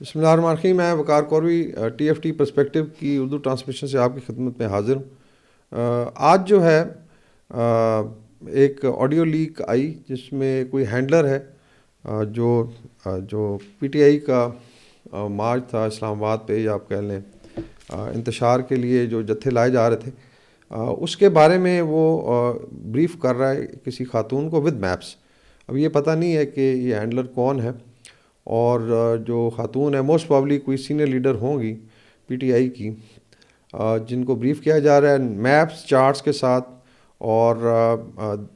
بسم اللہ الرحمن الرحیم. میں وقار کوروی ٹی ایف ٹی پرسپیکٹو کی اردو ٹرانسمیشن سے آپ کی خدمت میں حاضر ہوں. آج جو ہے ایک آڈیو لیک آئی جس میں کوئی ہینڈلر ہے جو پی ٹی آئی کا مارچ تھا اسلام آباد پہ، یا آپ کہہ لیں انتشار کے لیے جو جتھے لائے جا رہے تھے، اس کے بارے میں وہ بریف کر رہا ہے کسی خاتون کو ود میپس. اب یہ پتہ نہیں ہے کہ یہ ہینڈلر کون ہے، اور جو خاتون ہے موسٹ پرابلی کوئی سینئر لیڈر ہوں گی پی ٹی آئی کی، جن کو بریف کیا جا رہا ہے میپس چارٹس کے ساتھ. اور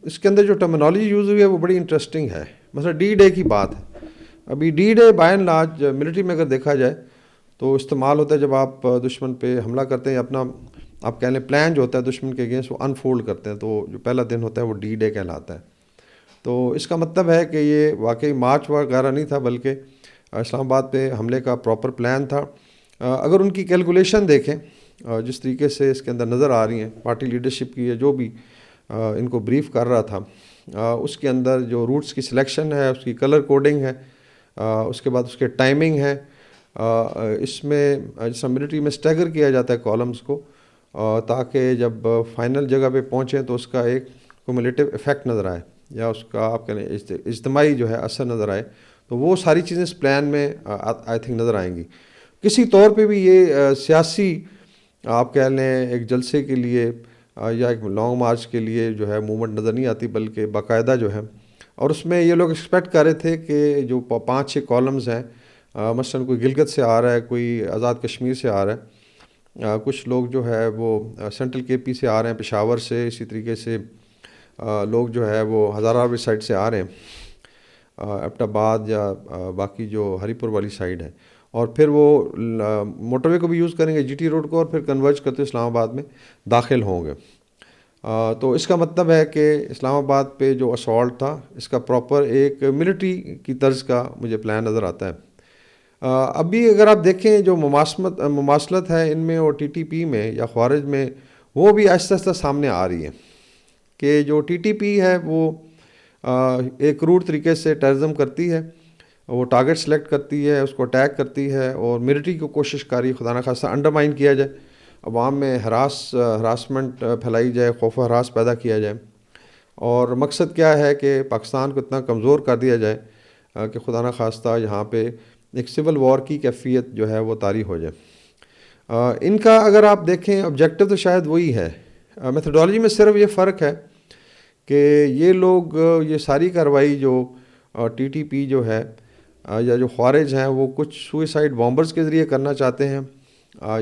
اس کے اندر جو ٹرمینالوجی یوز ہوئی ہے وہ بڑی انٹرسٹنگ ہے. مثلا ڈی ڈے کی بات ہے. ابھی D day by and large military میں اگر دیکھا جائے تو استعمال ہوتا ہے جب آپ دشمن پہ حملہ کرتے ہیں، اپنا آپ کہہ لیں پلان جو ہوتا ہے دشمن کے اگینسٹ وہ انفولڈ کرتے ہیں، تو جو پہلا دن ہوتا ہے وہ ڈی ڈے کہلاتا ہے. تو اس کا مطلب ہے کہ یہ واقعی مارچ وغیرہ نہیں تھا، بلکہ اسلام آباد پہ حملے کا پراپر پلان تھا. اگر ان کی کیلکولیشن دیکھیں جس طریقے سے اس کے اندر نظر آ رہی ہیں پارٹی لیڈرشپ کی، یا جو بھی ان کو بریف کر رہا تھا، اس کے اندر جو روٹس کی سلیکشن ہے، اس کی کلر کوڈنگ ہے، اس کے بعد اس کے ٹائمنگ ہے. اس میں جس ملٹری میں اسٹیگر کیا جاتا ہے کالمز کو، تاکہ جب فائنل جگہ پہ پہنچیں تو اس کا ایک کومولیٹیو ایفیکٹ نظر آئے، یا اس کا آپ کہہ لیں اجتماعی جو ہے اثر نظر آئے. تو وہ ساری چیزیں اس پلان میں آئی تھنک نظر آئیں گی. کسی طور پہ بھی یہ سیاسی آپ کہہ لیں ایک جلسے کے لیے یا ایک لانگ مارچ کے لیے جو ہے موومنٹ نظر نہیں آتی، بلکہ باقاعدہ جو ہے. اور اس میں یہ لوگ ایکسپیکٹ کر رہے تھے کہ جو 5-6 کالمز ہیں، مثلاً کوئی گلگت سے آ رہا ہے، کوئی آزاد کشمیر سے آ رہا ہے، کچھ لوگ جو ہے وہ سینٹرل کے پی سے آ رہے ہیں، پشاور سے، اسی طریقے سے لوگ جو ہے وہ ہزارہ سائڈ سے آ رہے ہیں، ایبٹ آباد یا باقی جو ہری پور والی سائڈ ہے. اور پھر وہ موٹر وے کو بھی یوز کریں گے، جی ٹی روڈ کو، اور پھر کنورج کرتے اسلام آباد میں داخل ہوں گے. تو اس کا مطلب ہے کہ اسلام آباد پہ جو اسالٹ تھا، اس کا پراپر ایک ملٹری کی طرز کا مجھے پلان نظر آتا ہے. ابھی اگر آپ دیکھیں جو مماثلت ہے ان میں اور ٹی ٹی پی میں یا خوارج میں، وہ بھی آہستہ آہستہ سامنے آ رہی ہے. کہ جو ٹی ٹی پی ہے وہ ایک روٹ طریقے سے ٹیررزم کرتی ہے، وہ ٹارگٹ سلیکٹ کرتی ہے، اس کو اٹیک کرتی ہے، اور ملٹری کو کوشش کری خدا نخواستہ انڈرمائن کیا جائے، عوام میں ہراسمنٹ پھیلائی جائے، خوف و ہراس پیدا کیا جائے. اور مقصد کیا ہے کہ پاکستان کو اتنا کمزور کر دیا جائے کہ خدا نخواستہ یہاں پہ ایک سول وار کی کیفیت جو ہے وہ طاری ہو جائے. ان کا اگر آپ دیکھیں آبجیکٹو تو شاید وہی ہے، میتھڈالوجی میں صرف یہ فرق ہے کہ یہ لوگ یہ ساری کارروائی جو ٹی ٹی پی جو ہے یا جو خوارج ہیں وہ کچھ سوئسائڈ بامبرز کے ذریعے کرنا چاہتے ہیں،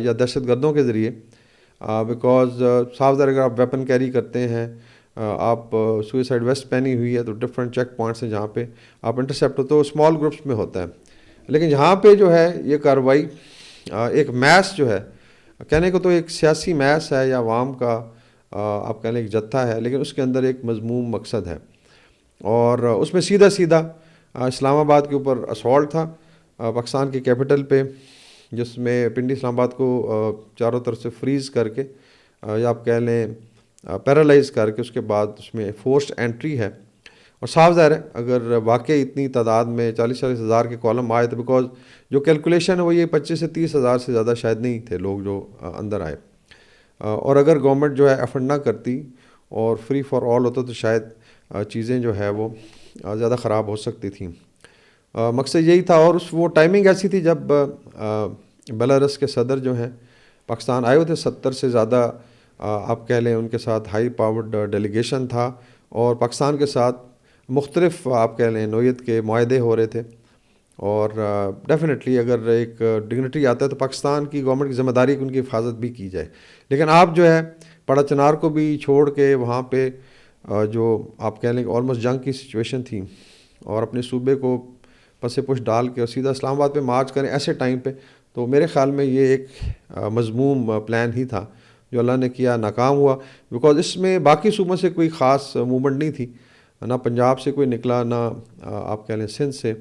یا دہشت گردوں کے ذریعے. بیکاز صاف ظاہر اگر آپ ویپن کیری کرتے ہیں، آپ سوئسائڈ ویسٹ پہنی ہوئی ہے، تو ڈفرینٹ چیک پوائنٹس ہیں جہاں پہ آپ انٹرسیپٹ ہوتے ہو، اسمال گروپس میں ہوتا ہے. لیکن یہاں پہ جو ہے یہ کارروائی ایک میس جو ہے، کہنے کو تو ایک سیاسی میس ہے یا عوام کا آپ کہہ لیں ایک جتھا ہے، لیکن اس کے اندر ایک مضموم مقصد ہے. اور اس میں سیدھا سیدھا اسلام آباد کے اوپر اسالٹ تھا، پاکستان کی کیپٹل پہ، جس میں پنڈی اسلام آباد کو چاروں طرف سے فریز کر کے یا آپ کہہ لیں پیرالائز کر کے، اس کے بعد اس میں فورسڈ انٹری ہے. اور صاف ظاہر ہے اگر واقعی اتنی تعداد میں 40-40 ہزار کے کالم آئے تو بیکاز جو کیلکولیشن ہے وہ یہ 25 سے 30 ہزار سے زیادہ شاید نہیں تھے لوگ جو اندر آئے. اور اگر گورنمنٹ جو ہے ایفرٹ نہ کرتی اور فری فار آل ہوتا تو شاید چیزیں جو ہے وہ زیادہ خراب ہو سکتی تھیں. مقصد یہی تھا. اور وہ ٹائمنگ ایسی تھی جب بیلاروس کے صدر جو ہیں پاکستان آئے ہوئے تھے، 70 سے زیادہ آپ کہہ لیں ان کے ساتھ ہائی پاورڈ ڈیلیگیشن تھا، اور پاکستان کے ساتھ مختلف آپ کہہ لیں نوعیت کے معاہدے ہو رہے تھے. اور ڈیفینیٹلی اگر ایک ڈگنیٹری آتا ہے تو پاکستان کی گورنمنٹ کی ذمہ داری کہ ان کی حفاظت بھی کی جائے. لیکن آپ جو ہے پڑا چنار کو بھی چھوڑ کے وہاں پہ جو آپ کہہ لیں کہ آلموسٹ جنگ کی سچویشن تھی، اور اپنے صوبے کو پس پش ڈال کے اور سیدھا اسلام آباد پہ مارچ کریں ایسے ٹائم پہ، تو میرے خیال میں یہ ایک مضموم پلان ہی تھا جو اللہ نے کیا، ناکام ہوا. بیکاز اس میں باقی صوبوں سے کوئی خاص موومنٹ نہیں تھی، نہ پنجاب سے کوئی نکلا، نہ آپ کہہ لیں سندھ سے،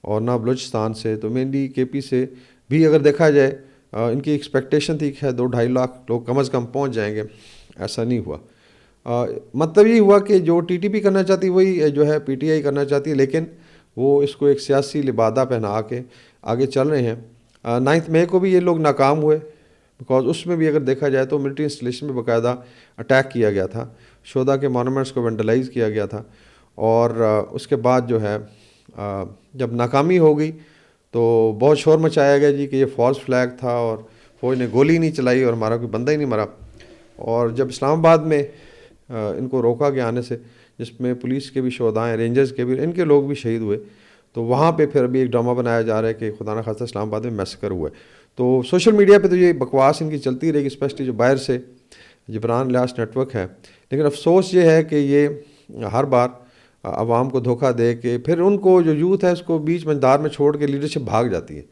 اور نہ بلوچستان سے. تو مینلی کے پی سے بھی اگر دیکھا جائے ان کی ایکسپیکٹیشن تھی کہ 2-2.5 لاکھ لوگ کم از کم پہنچ جائیں گے. ایسا نہیں ہوا. مطلب یہ ہوا کہ جو ٹی ٹی پی کرنا چاہتی وہی جو ہے پی ٹی آئی کرنا چاہتی ہے، لیکن وہ اس کو ایک سیاسی لبادہ پہنا کے آگے چل رہے ہیں. 9 مئی کو بھی یہ لوگ ناکام ہوئے، بیکاز اس میں بھی اگر دیکھا جائے تو ملٹری انسٹالیشن میں باقاعدہ اٹیک کیا گیا تھا، شہداء کے مونومنٹس کو وینڈلائز کیا گیا تھا. اور اس کے بعد جو ہے جب ناکامی ہو گئی تو بہت شور مچایا گیا جی کہ یہ فالس فلیگ تھا اور فوج نے گولی نہیں چلائی اور ہمارا کوئی بندہ ہی نہیں مرا. اور جب اسلام آباد میں ان کو روکا گیا آنے سے، جس میں پولیس کے بھی شہداء ہیں، رینجرز کے بھی، ان کے لوگ بھی شہید ہوئے، تو وہاں پہ پھر ابھی ایک ڈرامہ بنایا جا رہا ہے کہ خدا نخواستہ اسلام آباد میں میسیکر ہوا ہے. تو سوشل میڈیا پہ تو یہ بکواس ان کی چلتی رہے گی، اسپیشلی جو باہر سے جبران الیاس نیٹ ورک ہے. لیکن افسوس یہ ہے کہ یہ ہر بار عوام کو دھوکہ دے کے پھر ان کو جو یوتھ ہے اس کو بیچ منجدار میں چھوڑ کے لیڈرشپ بھاگ جاتی ہے.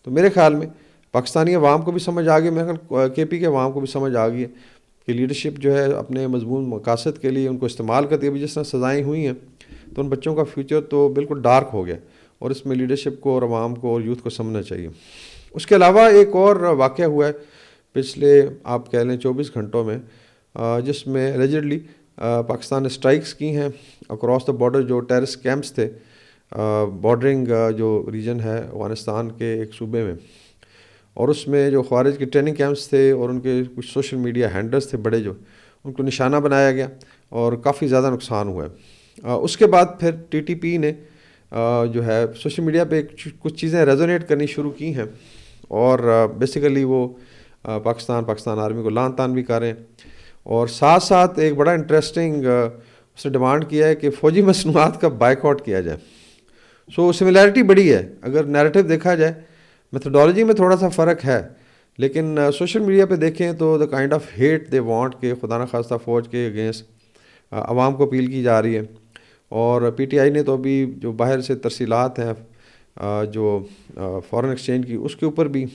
تو میرے خیال میں پاکستانی عوام کو بھی سمجھ آ گئی، میرے خیال کے پی کے عوام کو بھی سمجھ آ گئی ہے کہ لیڈرشپ جو ہے اپنے مضمون مقاصد کے لیے ان کو استعمال کرتی ہے. ابھی جس طرح سزائیں ہوئی ہیں تو ان بچوں کا فیوچر تو بالکل ڈارک ہو گیا، اور اس میں لیڈرشپ کو اور عوام کو اور یوتھ کو سمجھنا چاہیے. اس کے علاوہ ایک اور واقعہ ہوا ہے پچھلے آپ کہہ لیں 24 گھنٹوں میں، جس میں ایلیجڈلی پاکستان نے اسٹرائکس کی ہیں اکراس دا بارڈر، جو ٹیررسٹ کیمپس تھے بارڈرنگ جو ریجن ہے افغانستان کے ایک صوبے میں، اور اس میں جو خوارج کے ٹریننگ کیمپس تھے اور ان کے کچھ سوشل میڈیا ہینڈلرز تھے بڑے، جو ان کو نشانہ بنایا گیا اور کافی زیادہ نقصان ہوا ہے. اس کے بعد پھر ٹی ٹی پی نے جو ہے سوشل میڈیا پہ کچھ چیزیں ریزونیٹ کرنی شروع کی ہیں، اور بیسیکلی وہ پاکستان آرمی کو لعن طعن بھی کر رہے ہیں. اور ساتھ ساتھ ایک بڑا انٹرسٹنگ اس نے ڈیمانڈ کیا ہے کہ فوجی مصنوعات کا بائیک آؤٹ کیا جائے. سو سملیرٹی بڑی ہے، اگر نیریٹو دیکھا جائے میتھڈالوجی میں تھوڑا سا فرق ہے، لیکن سوشل میڈیا پہ دیکھیں تو the kind of hate they want کہ خدا نخواستہ فوج کے اگینسٹ عوام کو اپیل کی جا رہی ہے. اور پی ٹی آئی نے تو ابھی جو باہر سے ترسیلات ہیں جو فارن ایکسچینج کی، اس کے اوپر بھی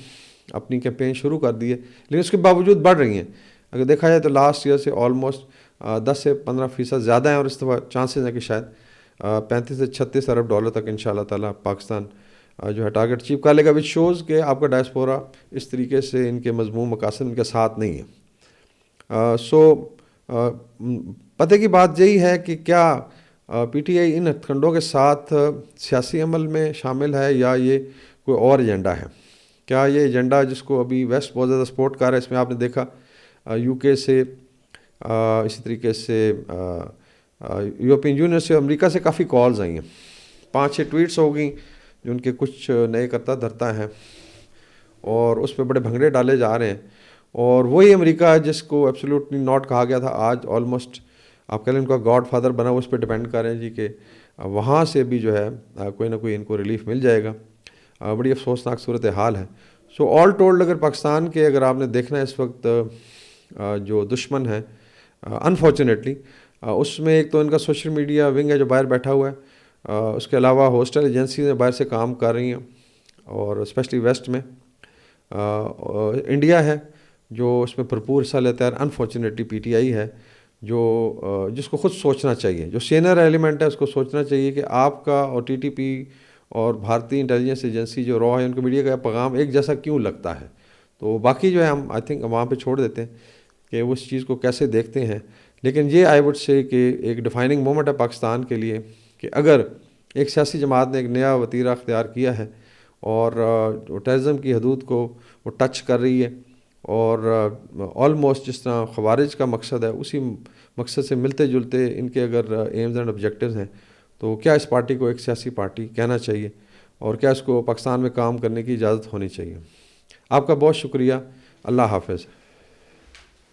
اپنی کیمپین شروع کر دی ہے، لیکن اس کے باوجود بڑھ رہی ہیں. اگر دیکھا جائے تو لاسٹ ایئر سے آلموسٹ 10 سے 15% زیادہ ہیں، اور اس دفعہ چانسز ہیں کہ شاید 35 سے 36 ارب ڈالر تک انشاءاللہ تعالیٰ پاکستان جو ہے ٹارگٹ اچیو کر لے گا، وچ شوز کہ آپ کا ڈائسپورا اس طریقے سے ان کے مضمون مقاصد ان کے ساتھ نہیں ہے. پتہ کی بات یہی ہے کہ کیا پی ٹی آئی ان ہتھ کنڈوں کے ساتھ سیاسی عمل میں شامل ہے یا یہ کوئی اور ایجنڈا ہے؟ کیا یہ ایجنڈا جس کو ابھی ویسٹ بہت زیادہ سپورٹ کر رہا ہے، اس میں آپ نے دیکھا یو کے سے، اسی طریقے سے یورپین یونین سے، امریکہ سے کافی کالز آئی ہیں، 5-6 ٹویٹس ہو گئیں جو ان کے کچھ نئے کرتا دھرتا ہیں، اور اس پہ بڑے بھنگڑے ڈالے جا رہے ہیں. اور وہی امریکہ جس کو ایبسلیوٹلی ناٹ کہا گیا تھا، آج آلموسٹ آپ کہہ لیں ان کا گاڈ فادر بنا ہوا، اس پہ ڈپینڈ کر رہے ہیں جی کہ وہاں سے بھی جو ہے کوئی نہ کوئی ان کو ریلیف مل جائے گا. بڑی افسوسناک صورت حال ہے. سو آل ٹولڈ اگر پاکستان کے اگر آپ نے دیکھنا ہے اس وقت جو دشمن ہے انفارچونیٹلی، اس میں ایک تو ان کا سوشل میڈیا ونگ ہے جو باہر بیٹھا ہوا ہے، اس کے علاوہ ہوسٹل ایجنسیز باہر سے کام کر رہی ہیں، اور اسپیشلی ویسٹ میں انڈیا ہے جو اس میں بھرپور حصہ لیتا ہے. انفارچونیٹلی پی ٹی آئی ہے جو جس کو خود سوچنا چاہیے، جو سینئر ایلیمنٹ ہے اس کو سوچنا چاہیے کہ آپ کا اور ٹی ٹی پی اور بھارتی انٹیلیجنس ایجنسی جو را ہے، ان کو میڈیا کا پیغام ایک جیسا کیوں لگتا ہے. تو باقی جو ہے ہم آئی تھنک وہاں پہ چھوڑ دیتے ہیں کہ وہ اس چیز کو کیسے دیکھتے ہیں. لیکن یہ آئی وڈ سے کہ ایک ڈیفائننگ مومنٹ ہے پاکستان کے لیے کہ اگر ایک سیاسی جماعت نے ایک نیا وتیرہ اختیار کیا ہے اور ٹیررزم کی حدود کو وہ ٹچ کر رہی ہے، اور آلموسٹ جس طرح خوارج کا مقصد ہے اسی مقصد سے ملتے جلتے ان کے اگر ایمز اینڈ آبجیکٹیوز ہیں، تو کیا اس پارٹی کو ایک سیاسی پارٹی کہنا چاہیے، اور کیا اس کو پاکستان میں کام کرنے کی اجازت ہونی چاہیے. آپ کا بہت شکریہ. اللہ حافظ.